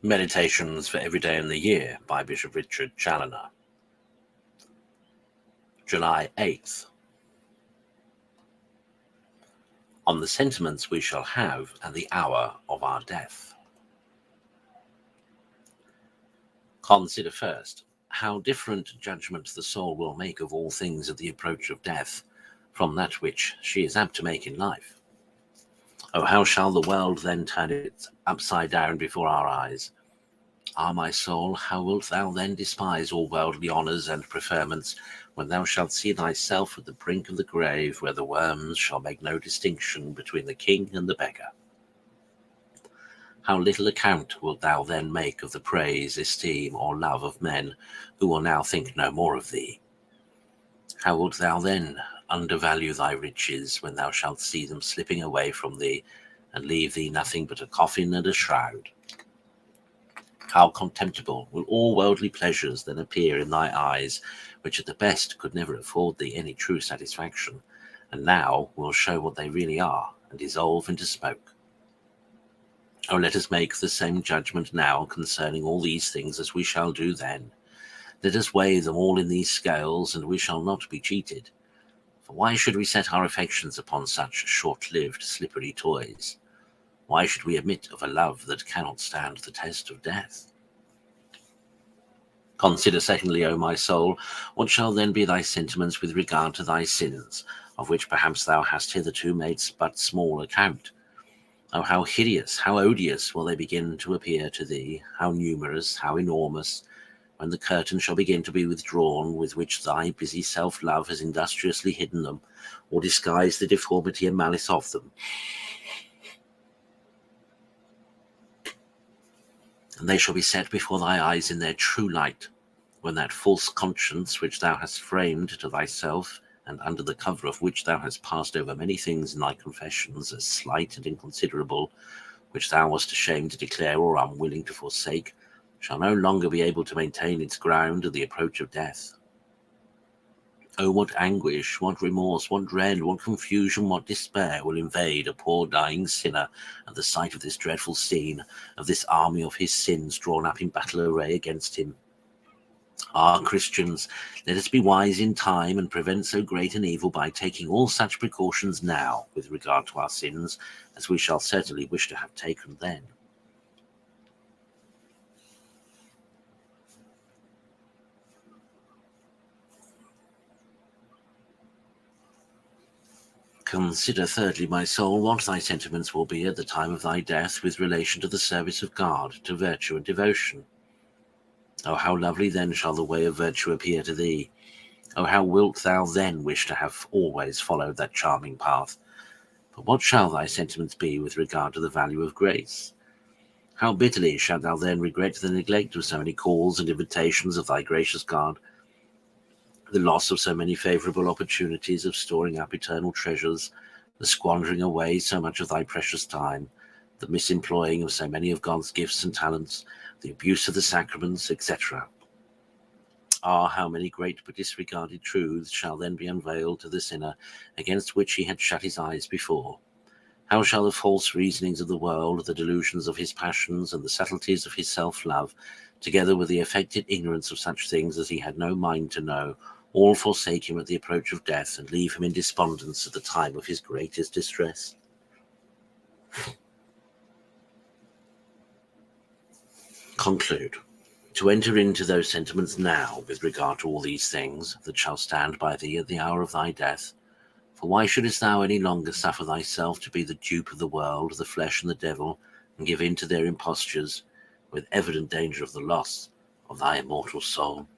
Meditations for Every Day in the Year by Bishop Richard Challoner. July 8th. On the sentiments we shall have at the hour of our death. Consider first how different judgment the soul will make of all things at the approach of death from that which she is apt to make in life. Oh, how shall the world then turn it upside down before our eyes? Ah, my soul, how wilt thou then despise all worldly honours and preferments, when thou shalt see thyself at the brink of the grave, where the worms shall make no distinction between the king and the beggar? How little account wilt thou then make of the praise, esteem, or love of men, who will now think no more of thee? How wilt thou then undervalue thy riches, when thou shalt see them slipping away from thee, and leave thee nothing but a coffin and a shroud? How contemptible will all worldly pleasures then appear in thy eyes, which at the best could never afford thee any true satisfaction, and now will show what they really are, and dissolve into smoke. Oh, let us make the same judgment now concerning all these things as we shall do then. Let us weigh them all in these scales, and we shall not be cheated. For why should we set our affections upon such short-lived, slippery toys? Why should we admit of a love that cannot stand the test of death? Consider secondly, O my soul, what shall then be thy sentiments with regard to thy sins, of which perhaps thou hast hitherto made but small account? Oh, how hideous, how odious will they begin to appear to thee, how numerous, how enormous, when the curtain shall begin to be withdrawn with which thy busy self-love has industriously hidden them, or disguised the deformity and malice of them. And they shall be set before thy eyes in their true light, when that false conscience which thou hast framed to thyself, and under the cover of which thou hast passed over many things in thy confessions as slight and inconsiderable, which thou wast ashamed to declare or unwilling to forsake, shall no longer be able to maintain its ground at the approach of death. Oh, what anguish, what remorse, what dread, what confusion, what despair will invade a poor dying sinner at the sight of this dreadful scene, of this army of his sins drawn up in battle array against him. Ah, Christians, let us be wise in time and prevent so great an evil by taking all such precautions now with regard to our sins as we shall certainly wish to have taken then. Consider thirdly, my soul, what thy sentiments will be at the time of thy death with relation to the service of God, to virtue and devotion. Oh, how lovely then shall the way of virtue appear to thee! Oh, how wilt thou then wish to have always followed that charming path! But what shall thy sentiments be with regard to the value of grace? How bitterly shalt thou then regret the neglect of so many calls and invitations of thy gracious God, the loss of so many favourable opportunities of storing up eternal treasures, the squandering away so much of thy precious time, the misemploying of so many of God's gifts and talents, the abuse of the sacraments, etc. Ah, how many great but disregarded truths shall then be unveiled to the sinner, against which he had shut his eyes before! How shall the false reasonings of the world, the delusions of his passions, and the subtleties of his self-love, together with the affected ignorance of such things as he had no mind to know, all forsake him at the approach of death, and leave him in despondence at the time of his greatest distress? Conclude. To enter into those sentiments now with regard to all these things that shall stand by thee at the hour of thy death. For why shouldest thou any longer suffer thyself to be the dupe of the world, the flesh, and the devil, and give in to their impostures, with evident danger of the loss of thy immortal soul?